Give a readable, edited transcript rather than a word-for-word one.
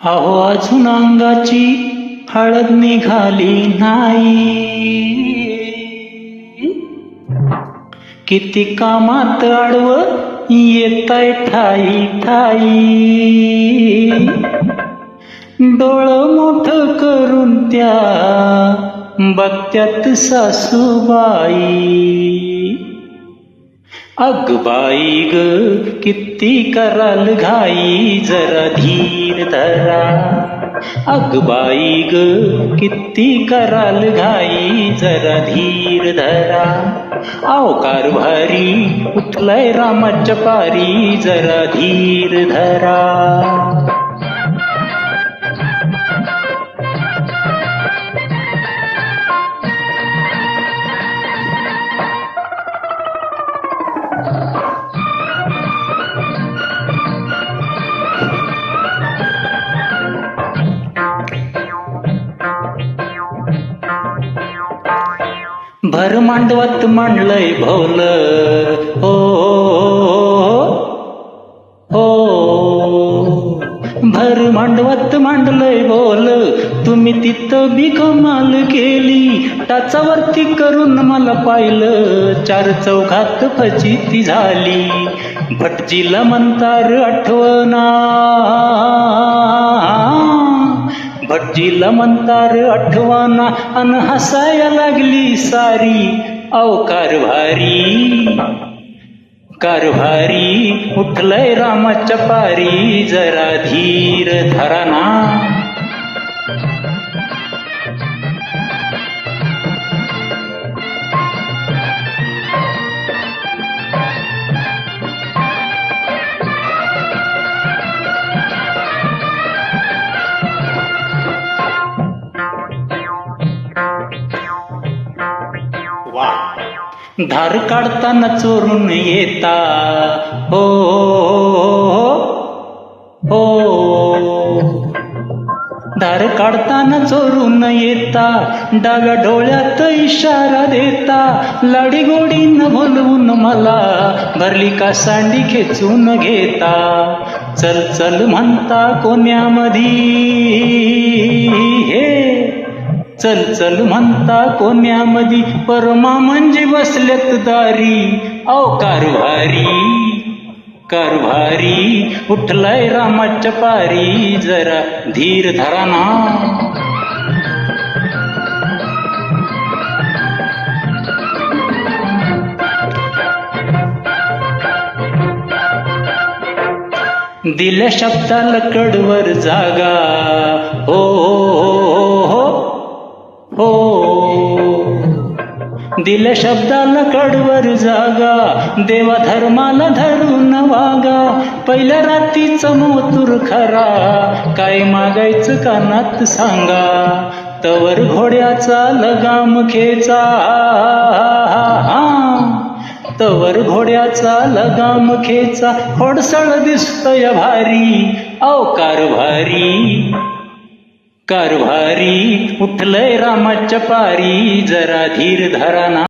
अहो अजून अंगाची हळद निघाली नाही, किती कामात आडवं येताय ठाई ठाई. डोळं मोठं करून त्या बघत्यात सासूबाई. अग बाई ग किती कराल घाई, जरा धीर धरा. अग बाई ग किती कराल घाई, जरा धीर धरा. आओ कारभारी उठलाय रामाच्या पारी, जरा धीर धरा. भर मांडवत मांडलंय भोल, हो हो. भर मांडवत मांडलंय बोल, तुम्ही तिथं बी कमाल केली. टाचावरती करून मला पाहिलं, चार चौघात फजिती झाली. भटजीला म्हणतार आठवना, भटजीला म्हणतार आठवना, अन हसाया लागली सारी. औ कारभारी कारभारी उठलय रामाच्या पारी, जरा धीर धरा ना. धार काढताना चोरून येता, हो हो. धार काढताना चोरून येता, डाव्या डोळ्यात इशारा देता. लाडी गोडीनं बोलवून मला भरली का सांडी खेचून घेता. चल चल म्हणता कोण्यामधी, हे चल चल म्हणता कोण्यामधी, परमा म्हणजे बसलेत दारी. औ कारभारी कारभारी उठलाय रामाच्या पारी, जरा धीर धरा ना. दिल्या शब्दाला कडवर जागा, हो हो हो. दिल्या शब्दाला कडवर जागा, देवा धर्माला धरून वागा. पहिल्या रात्रीचा मोतूर खरा, काय मागायचं कानात सांगा. तवर घोड्याचा लगाम खेचा, तवर घोड्याचा लगाम खेचा. खोडसळ दिसतय भारी, औ कारभारी कारभारी उठलय रामाच्या पारी, जरा धीर धरा ना.